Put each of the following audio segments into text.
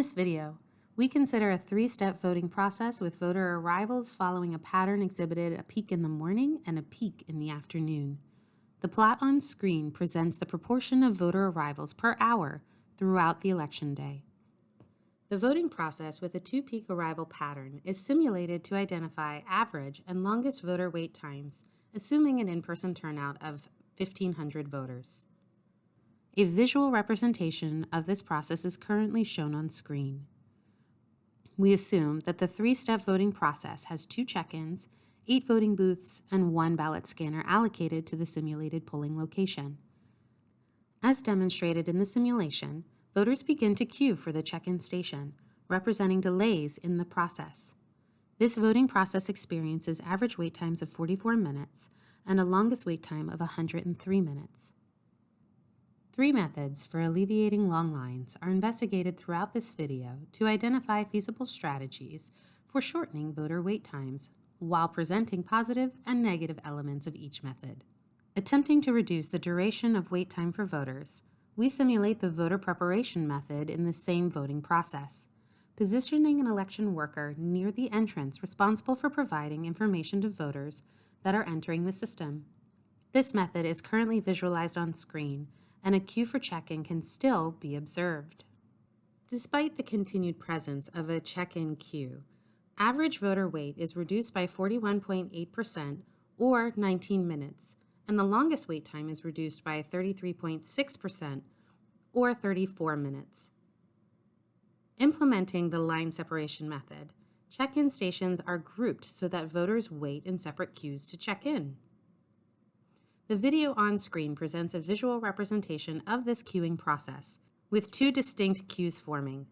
this video, we consider a three-step voting process with voter arrivals following a pattern exhibited a peak in the morning and a peak in the afternoon. The plot on screen presents the proportion of voter arrivals per hour throughout the election day. The voting process with a two-peak arrival pattern is simulated to identify average and longest voter wait times, assuming an in-person turnout of 1,500 voters. A visual representation of this process is currently shown on screen. We assume that the three-step voting process has 2 check-ins, 8 voting booths, and 1 ballot scanner allocated to the simulated polling location. As demonstrated in the simulation, voters begin to queue for the check-in station, representing delays in the process. This voting process experiences average wait times of 44 minutes and a longest wait time of 103 minutes. 3 methods for alleviating long lines are investigated throughout this video to identify feasible strategies for shortening voter wait times while presenting positive and negative elements of each method. Attempting to reduce the duration of wait time for voters, we simulate the voter preparation method in the same voting process, positioning an election worker near the entrance responsible for providing information to voters that are entering the system. This method is currently visualized on screen, and a queue for check-in can still be observed. Despite the continued presence of a check-in queue, average voter wait is reduced by 41.8% or 19 minutes, and the longest wait time is reduced by 33.6% or 34 minutes. Implementing the line separation method, check-in stations are grouped so that voters wait in separate queues to check in. The video on screen presents a visual representation of this queuing process, with 2 distinct queues forming.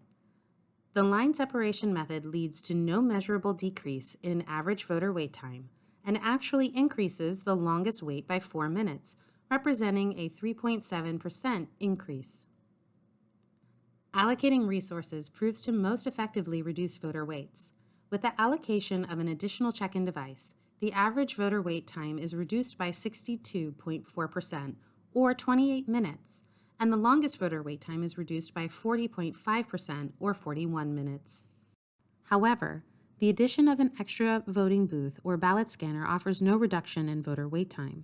The line separation method leads to no measurable decrease in average voter wait time, and actually increases the longest wait by 4 minutes, representing a 3.7% increase. Allocating resources proves to most effectively reduce voter waits. With the allocation of an additional check-in device, the average voter wait time is reduced by 62.4%, or 28 minutes, and the longest voter wait time is reduced by 40.5%, or 41 minutes. However, the addition of an extra voting booth or ballot scanner offers no reduction in voter wait time.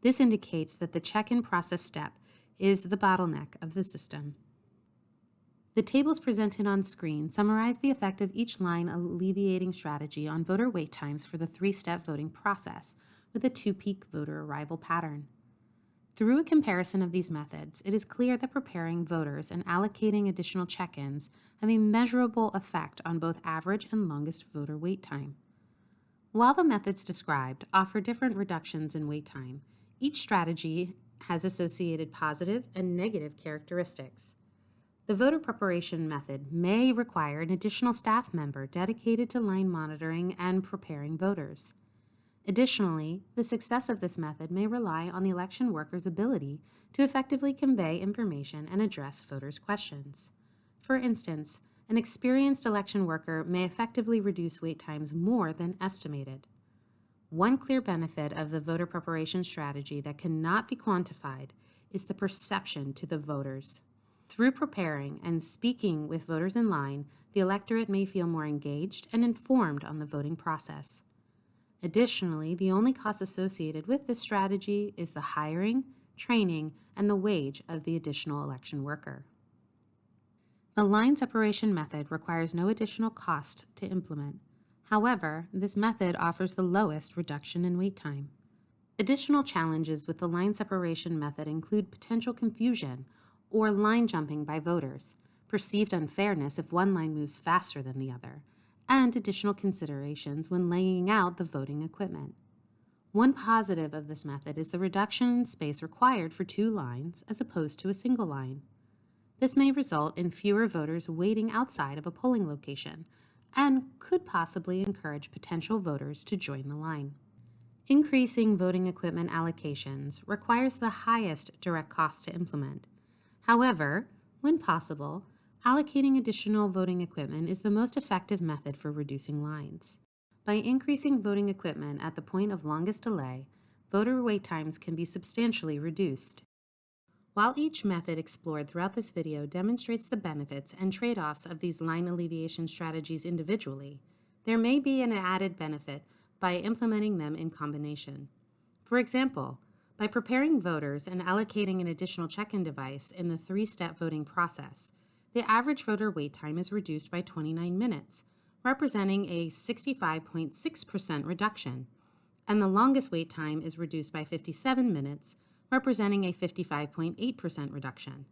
This indicates that the check-in process step is the bottleneck of the system. The tables presented on screen summarize the effect of each line alleviating strategy on voter wait times for the 3-step voting process with a 2-peak voter arrival pattern. Through a comparison of these methods, it is clear that preparing voters and allocating additional check-ins have a measurable effect on both average and longest voter wait time. While the methods described offer different reductions in wait time, each strategy has associated positive and negative characteristics. The voter preparation method may require an additional staff member dedicated to line monitoring and preparing voters. Additionally, the success of this method may rely on the election worker's ability to effectively convey information and address voters' questions. For instance, an experienced election worker may effectively reduce wait times more than estimated. One clear benefit of the voter preparation strategy that cannot be quantified is the perception to the voters. Through preparing and speaking with voters in line, the electorate may feel more engaged and informed on the voting process. Additionally, the only cost associated with this strategy is the hiring, training, and the wage of the additional election worker. The line separation method requires no additional cost to implement. However, this method offers the lowest reduction in wait time. Additional challenges with the line separation method include potential confusion or line jumping by voters, perceived unfairness if one line moves faster than the other, and additional considerations when laying out the voting equipment. One positive of this method is the reduction in space required for 2 lines as opposed to a single line. This may result in fewer voters waiting outside of a polling location and could possibly encourage potential voters to join the line. Increasing voting equipment allocations requires the highest direct cost to implement. However, when possible, allocating additional voting equipment is the most effective method for reducing lines. By increasing voting equipment at the point of longest delay, voter wait times can be substantially reduced. While each method explored throughout this video demonstrates the benefits and trade-offs of these line alleviation strategies individually, there may be an added benefit by implementing them in combination. For example, by preparing voters and allocating an additional check-in device in the three-step voting process, the average voter wait time is reduced by 29 minutes, representing a 65.6% reduction, and the longest wait time is reduced by 57 minutes, representing a 55.8% reduction.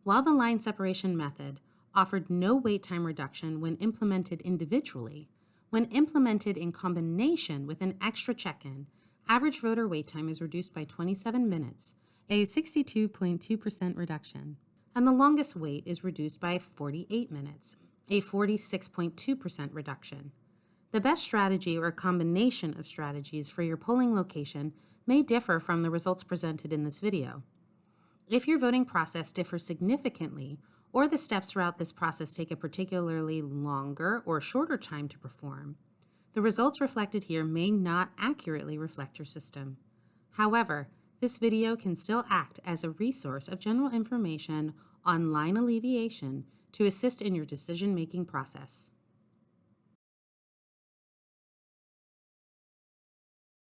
While the line separation method offered no wait time reduction when implemented individually, when implemented in combination with an extra check-in, average voter wait time is reduced by 27 minutes, a 62.2% reduction, and the longest wait is reduced by 48 minutes, a 46.2% reduction. The best strategy or combination of strategies for your polling location may differ from the results presented in this video. If your voting process differs significantly, or the steps throughout this process take a particularly longer or shorter time to perform, the results reflected here may not accurately reflect your system. However, this video can still act as a resource of general information on line alleviation to assist in your decision-making process.